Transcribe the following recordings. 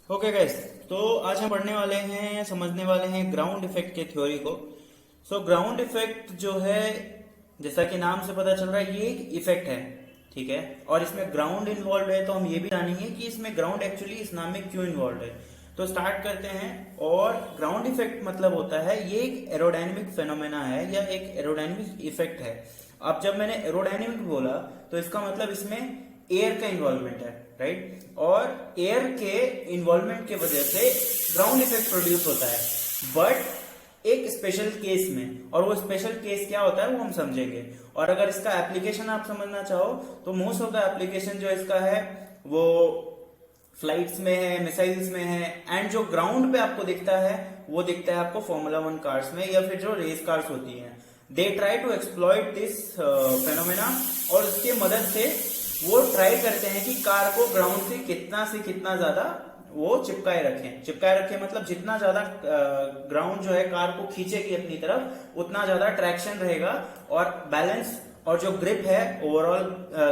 Okay guys, तो आज हम पढ़ने वाले हैं, समझने वाले हैं ग्राउंड इफेक्ट के थ्योरी को। ग्राउंड इफेक्ट जो है, जैसा कि नाम से पता चल रहा है, ये एक इफेक्ट है, ठीक है। और इसमें ग्राउंड इन्वॉल्व है, तो हम ये भी जानेंगे कि इसमें ग्राउंड एक्चुअली इस नाम में क्यों इन्वॉल्व है। तो स्टार्ट करते हैं। और ग्राउंड इफेक्ट मतलब होता है, ये एक एरोडायनेमिक फेनोमेना है या एक एरोडायनेमिक इफेक्ट है। अब जब मैंने एरोडायनेमिक बोला तो इसका मतलब इसमें एयर का इन्वॉल्वमेंट है, राइट। और एयर के इन्वॉल्वमेंट के वजह से ग्राउंड इफेक्ट प्रोड्यूस होता है, बट एक स्पेशल केस में। और वो स्पेशल केस क्या होता है वो हम समझेंगे। और अगर इसका एप्लीकेशन आप समझना चाहो तो मोस्ट ऑफ द एप्लीकेशन जो इसका है वो फ्लाइट्स में है, मिसाइल्स में है। एंड जो ग्राउंड पे आपको दिखता है वो दिखता है आपको फॉर्मूला 1 कार्स में, या फिर जो रेस कार्स होती हैं। They try to exploit this phenomena, और उसके मदद से वो ट्राई करते हैं कि कार को ग्राउंड से कितना ज्यादा वो चिपकाए रखें मतलब जितना ज्यादा ग्राउंड जो है कार को खींचेगी अपनी तरफ, उतना ज्यादा ट्रैक्शन रहेगा और बैलेंस और जो ग्रिप है ओवरऑल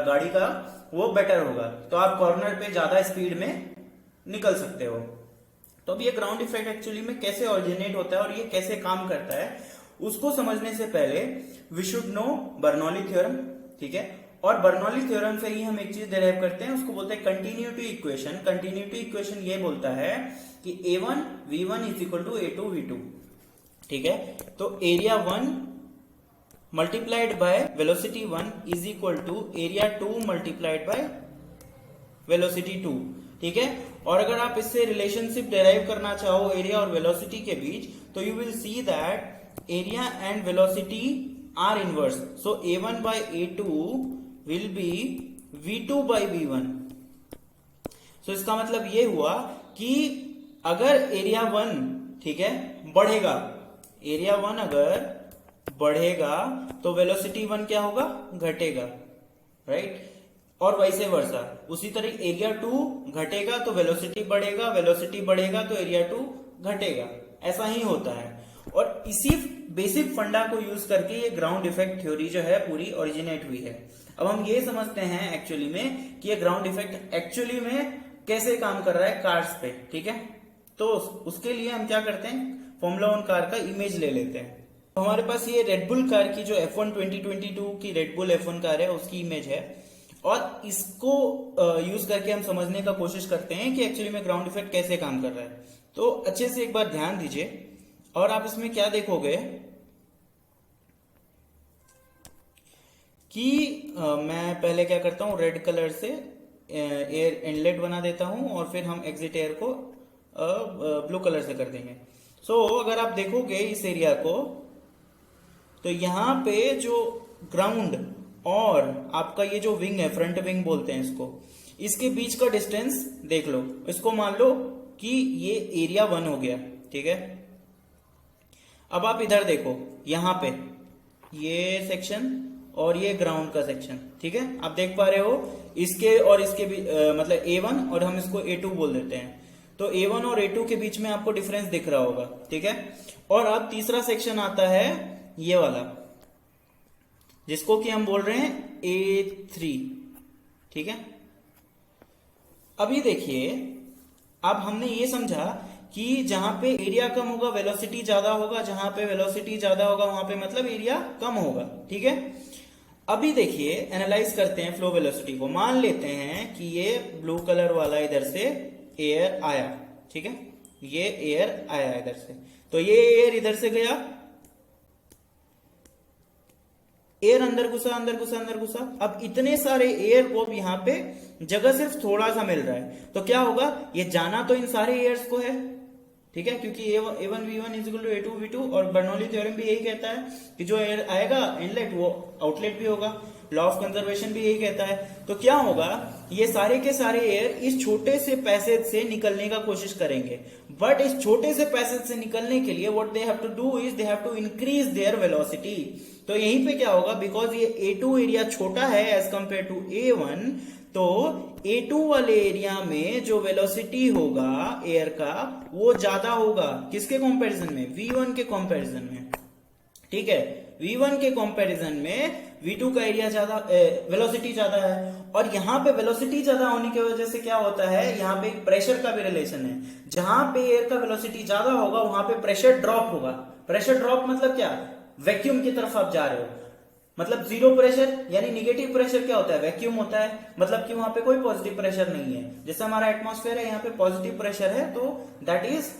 गाड़ी का वो बेटर होगा। तो आप कॉर्नर पे ज्यादा स्पीड में निकल सकते हो। तो अब ये ग्राउंड इफेक्ट एक्चुअली में कैसे ऑरिजिनेट होता है और ये कैसे काम करता है, उसको समझने से पहले we should know Bernoulli theorem, ठीक है। और बर्नौली थ्योरम से ही हम एक चीज डिराइव करते हैं, उसको बोलते हैं कंटिन्यूटी इक्वेशन। कंटिन्यूटी इक्वेशन ये बोलता है कि a1 v1 is equal to a2 v2, ठीक है। तो area 1 multiplied by velocity 1 is equal to area 2 multiplied by velocity 2, ठीक है। और अगर आप इससे रिलेशनशिप डिराइव करना चाहो एरिया और वेलोसिटी के बीच, तो you will see that area and velocity are inverse. So a1 by a2 will be v2 by v1। सो इसका मतलब ये हुआ कि अगर एरिया 1, ठीक है, बढ़ेगा, एरिया 1 अगर बढ़ेगा तो वेलोसिटी 1 क्या होगा, घटेगा, राइट। और वैसे वर्सा, उसी तरह एरिया 2 घटेगा तो वेलोसिटी बढ़ेगा, वेलोसिटी बढ़ेगा तो एरिया 2 घटेगा। ऐसा ही होता है। और इसी बेसिक फंडा को यूज करके ये ग्राउंड इफेक्ट थ्योरी जो है पूरी ओरिजिनेट हुई है। अब हम ये समझते हैं एक्चुअली में कि ये ग्राउंड इफेक्ट एक्चुअली में कैसे काम कर रहा है कार्स पे, ठीक है। तो उसके लिए हम क्या करते हैं, फॉर्मूला 1 कार का इमेज ले लेते हैं। तो हमारे पास ये रेडबुल कार की जो F1 2022 की रेडबुल F1 कार है उसकी इमेज है। और इसको यूज करके हम समझने का कोशिश करते हैं कि एक्चुअली में ग्राउंड इफेक्ट कैसे काम कर रहा है। तो अच्छे से एक बार ध्यान दीजिए। और आप इसमें क्या देखोगे कि मैं पहले क्या करता हूं, रेड कलर से एयर इनलेट बना देता हूं और फिर हम एग्जिट एयर को ब्लू कलर से कर देंगे। अगर आप देखोगे इस एरिया को, तो यहां पे जो ग्राउंड और आपका ये जो विंग है, फ्रंट विंग बोलते हैं इसको, इसके बीच का डिस्टेंस देख लो। इसको मान लो कि ये एरिया 1 हो गया, ठीक है। अब आप इधर देखो, यहां पे ये सेक्शन और ये ग्राउंड का सेक्शन, ठीक है। आप देख पा रहे हो इसके और इसके भी मतलब A1 और हम इसको A2 बोल देते हैं। तो A1 और A2 के बीच में आपको डिफरेंस दिख रहा होगा, ठीक है। और अब तीसरा सेक्शन आता है ये वाला, जिसको कि हम बोल रहे हैं A3, ठीक है। अभी देखिए, अब हमने ये समझा कि जहां पे एरिया कम होगा वेलोसिटी ज्यादा होगा, जहां पे वेलोसिटी ज्यादा होगा वहां पे मतलब एरिया कम होगा, ठीक है। अभी देखिए, एनालाइज करते हैं फ्लो वेलोसिटी को। मान लेते हैं कि ये ब्लू कलर वाला इधर से एयर आया, ठीक है, ये एयर आया इधर से, तो ये एयर इधर से गया, एयर अंदर घुसा अंदर घुसा अंदर घुसा। अब इतने सारे एयर को यहाँ पे जगह सिर्फ थोड़ा सा मिल रहा है, तो क्या होगा, ये जाना तो इन सारे एयर्स को है, ठीक है, क्योंकि A1 V1 is equal to A2 V2। और बर्नौली थ्योरम भी यही कहता है कि जो एयर आएगा इनलेट वो आउटलेट भी होगा। लॉ ऑफ कंजर्वेशन भी यही कहता है। तो क्या होगा, ये सारे के सारे एयर इस छोटे से पैसेज से निकलने का कोशिश करेंगे, बट इस छोटे से पैसेज से निकलने के लिए what they have to do is they have to increase their velocity. तो यहीं पे क्या होगा, बिकॉज ये A2 एरिया छोटा है एज कंपेयर टू A1, तो A2 वाले एरिया में जो वेलोसिटी होगा एयर का वो ज्यादा होगा, किसके कंपैरिजन में, V1 के कंपैरिजन में, ठीक है। V1 के कंपैरिजन में V2 का एरिया ज्यादा, वेलोसिटी ज्यादा है, और यहाँ पे वेलोसिटी ज्यादा होने की वजह से क्या होता है, यहाँ पे एक प्रेशर का भी रिलेशन है। जहां पे एयर का वेलोसिटी ज्यादा होगा वहां पे प्रेशर ड्रॉप होगा। प्रेशर ड्रॉप मतलब क्या, वैक्यूम की तरफ आप जा रहे हो, मतलब जीरो प्रेशर, यानी निगेटिव प्रेशर क्या होता है, वैक्यूम होता है, मतलब कि वहां पे कोई पॉजिटिव प्रेशर नहीं है। जैसे हमारा एटमॉस्फेयर है, यहाँ पे पॉजिटिव प्रेशर है, तो that is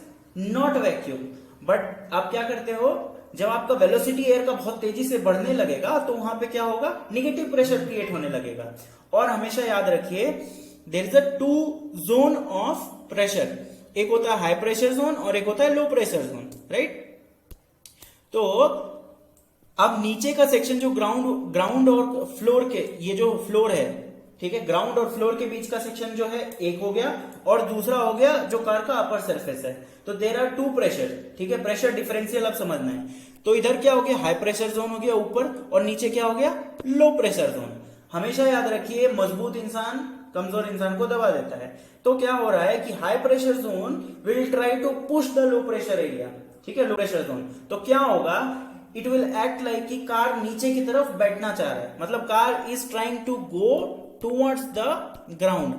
not vacuum. But आप क्या करते हो, जब आपका वेलोसिटी एयर का बहुत तेजी से बढ़ने लगेगा तो वहां पे क्या होगा, निगेटिव प्रेशर क्रिएट होने लगेगा। और हमेशा याद रखिए, there is a two zone of pressure, एक होता है हाई प्रेशर जोन और एक होता है लो प्रेशर जोन, राइट। तो अब नीचे का सेक्शन जो ग्राउंड और फ्लोर के, ये जो फ्लोर है, ठीक है, ग्राउंड और फ्लोर के बीच का सेक्शन जो है एक हो गया, और दूसरा हो गया जो कार का अपर सरफेस है। तो देयर आर टू प्रेशर, ठीक है, प्रेशर डिफरेंशियल अब समझना है। तो इधर क्या हो गया, हाई प्रेशर जोन हो गया ऊपर, और नीचे क्या हो गया, लो प्रेशर जोन। हमेशा याद रखिए, मजबूत इंसान कमजोर इंसान को दबा देता है। तो क्या हो रहा है कि high pressure zone will try to push the low pressure area, ठीक है, लो प्रेशर जोन। तो क्या होगा, इट विल एक्ट लाइक कि कार नीचे की तरफ बैठना चाह रहा है, मतलब car is trying to go towards the ground,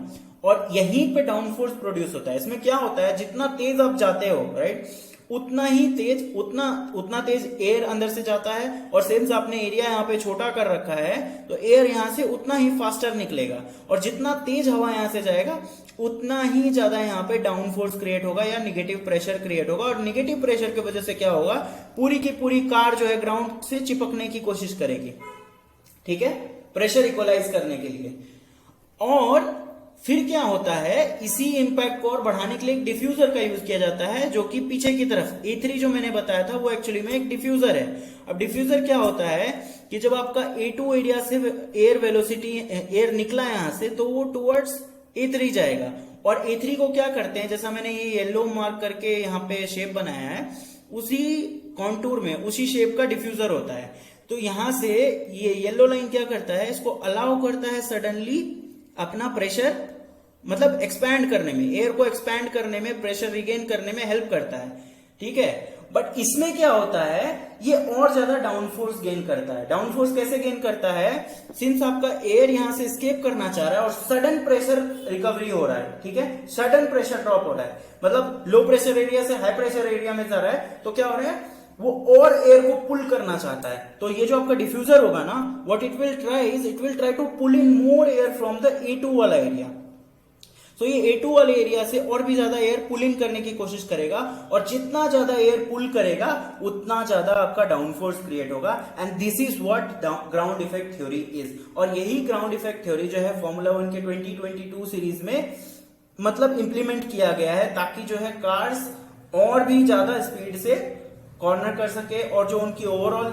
और यहीं पे डाउन फोर्स प्रोड्यूस होता है। इसमें क्या होता है, जितना तेज आप जाते हो, राइट, उतना ही तेज उतना तेज एयर अंदर से जाता है, और सेम से आपने एरिया यहाँ पे छोटा कर रखा है तो एयर यहाँ से उतना ही फास्टर निकलेगा, और जितना तेज हवा यहाँ से जाएगा उतना ही ज्यादा यहाँ पे डाउन फोर्स क्रिएट होगा या निगेटिव प्रेशर क्रिएट होगा। और निगेटिव प्रेशर की वजह से क्या होगा, पूरी की पूरी कार जो है ग्राउंड से चिपकने की कोशिश करेगी, ठीक है, प्रेशर इक्वलाइज करने के लिए। और फिर क्या होता है, इसी इंपैक्ट को और बढ़ाने के लिए एक डिफ्यूजर का यूज किया जाता है, जो कि पीछे की तरफ A3 जो मैंने बताया था वो एक्चुअली में एक डिफ्यूजर है। अब डिफ्यूजर क्या होता है कि जब आपका A2 एरिया से एयर वेलोसिटी, एयर निकला यहां से, तो वो टुवर्ड्स A3 जाएगा, और A3 को क्या करते हैं, जैसा मैंने ये येलो मार्क करके यहाँ पे शेप बनाया है, उसी कॉन्टूर में उसी शेप का डिफ्यूजर होता है। तो यहां से ये येलो लाइन क्या करता है, इसको अलाउ करता है सडनली अपना प्रेशर, मतलब एक्सपैंड करने में, एयर को एक्सपैंड करने में, प्रेशर रिगेन करने में हेल्प करता है, ठीक है। बट इसमें क्या होता है, ये और ज्यादा डाउन फोर्स गेन करता है। डाउन फोर्स कैसे गेन करता है, सिंस आपका एयर यहां से एस्केप करना चाह रहा है और सडन प्रेशर रिकवरी हो रहा है, ठीक है, सडन प्रेशर ड्रॉप हो रहा है, मतलब लो प्रेशर एरिया से हाई प्रेशर एरिया में जा रहा है, तो क्या हो रहा है, वो और एयर को पुल करना चाहता है। तो ये जो आपका डिफ्यूजर होगा ना, what it will try is, it will try to pull in more air from the A2 वाला एरिया। तो ये A2 वाले एरिया से और भी ज्यादा एयर पुल इन करने की कोशिश करेगा, और जितना ज्यादा एयर पुल करेगा उतना ज्यादा आपका डाउन फोर्स क्रिएट होगा। And this is what ground effect theory is. और यही ग्राउंड इफेक्ट थ्योरी जो है फॉर्मूला 1 के 2022 सीरीज में मतलब इंप्लीमेंट किया गया है, ताकि जो है कार्स और भी ज्यादा स्पीड से कॉर्नर कर सके, और जो उनकी ओवरऑल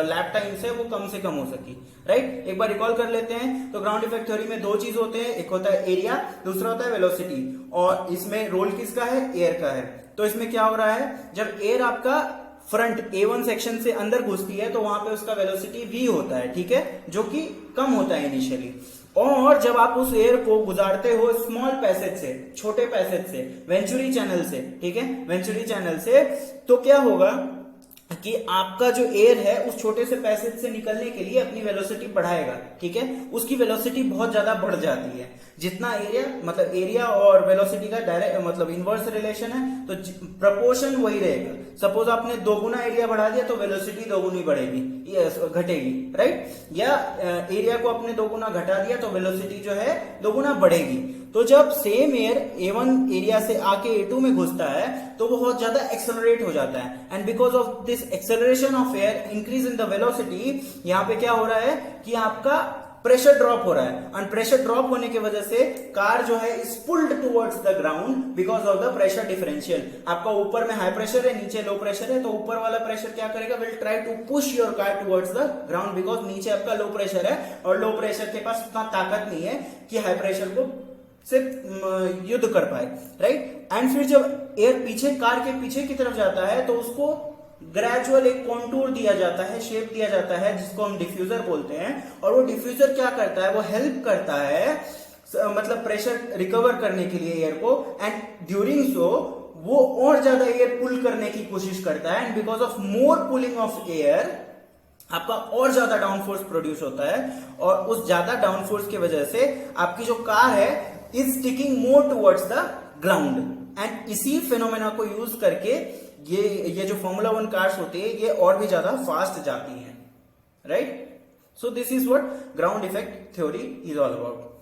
लैप टाइम्स है वो कम से कम हो सके, राइट। एक बार रिकॉल कर लेते हैं। तो ग्राउंड इफेक्ट थ्योरी में दो चीज होते हैं, एक होता है एरिया, दूसरा होता है वेलोसिटी, और इसमें रोल किसका है, एयर का है। तो इसमें क्या हो रहा है, जब एयर आपका फ्रंट A1 सेक्शन से अंदर घुसती है तो वहां पे उसका वेलोसिटी v होता है, ठीक है, जो कि कम होता है इनिशियली। और जब आप उस एयर को गुजारते हो स्मॉल पैसेज से, छोटे पैसेज से, वेंचुरी चैनल से, ठीक है, वेंचुरी चैनल से, तो क्या होगा कि आपका जो एयर है उस छोटे से पैसेज से निकलने के लिए अपनी वेलोसिटी बढ़ाएगा, ठीक है, उसकी वेलोसिटी बहुत ज्यादा बढ़ जाती है। जितना एरिया, मतलब एरिया और वेलोसिटी का डायरेक्ट मतलब इनवर्स रिलेशन है, तो प्रपोर्शन वही रहेगा। सपोज आपने दोगुना एरिया बढ़ा दिया तो वेलोसिटी दोगुनी बढ़ेगी, घटेगी, राइट, या एरिया को आपने दोगुना घटा दिया तो वेलोसिटी जो है दोगुना बढ़ेगी। तो जब सेम एयर A1 एरिया से आके A2 में घुसता है तो वो बहुत ज्यादा एक्सेलरेट हो जाता है, and because of this acceleration of air increase in the velocity, यहाँ पे क्या हो रहा है कि आपका प्रेशर ड्रॉप हो रहा है, और प्रेशर ड्रॉप होने की वजह से कार जो है is pulled towards the ground because of the pressure differential. आपका ऊपर में हाई प्रेशर है, नीचे लो प्रेशर है, तो ऊपर वाला प्रेशर क्या करेगा, will try to push your car towards the ground, because नीचे आपका लो प्रेशर है, और लो प्रेशर के पास उतना ताकत नहीं है कि हाई प्रेशर को से युद्ध कर पाए, राइट। एंड फिर जब एयर पीछे, कार के पीछे की तरफ जाता है तो उसको ग्रेजुअल एक कॉन्टूर दिया जाता है, शेप दिया जाता है, जिसको हम डिफ्यूजर बोलते हैं। और वो डिफ्यूजर क्या करता है, वो हेल्प करता है मतलब प्रेशर रिकवर करने के लिए एयर को, एंड ड्यूरिंग सो वो और ज्यादा एयर पुल करने की कोशिश करता है, and because of more pulling of air आपका और ज्यादा डाउन फोर्स प्रोड्यूस होता है, और उस ज्यादा डाउन फोर्स की वजह से आपकी जो कार है is sticking more towards the ground. And इसी फिनोमेना को यूज करके ये जो फॉर्मूला 1 कार्स होती है ये और भी ज्यादा फास्ट जाती हैं, right. So this is what ground effect theory is all about.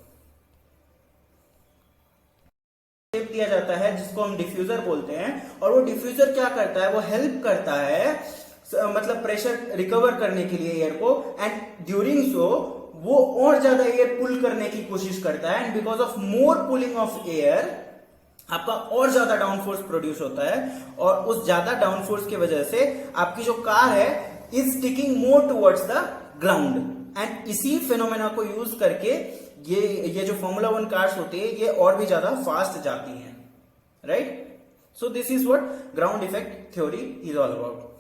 दिया जाता है जिसको हम डिफ्यूजर बोलते हैं, और वो डिफ्यूजर क्या करता है, वो हेल्प करता है मतलब प्रेशर रिकवर करने के लिए एयर को, एंड ड्यूरिंग सो वो और ज्यादा एयर पुल करने की कोशिश करता है, and because of more pulling of air आपका और ज्यादा डाउन फोर्स प्रोड्यूस होता है, और उस ज्यादा डाउन फोर्स की वजह से आपकी जो कार है is sticking more towards the ground. And इसी फिनोमेना को यूज करके ये जो फॉर्मूला 1 कार्स होती है ये और भी ज्यादा फास्ट जाती हैं, right. So this is what ground effect theory is all about.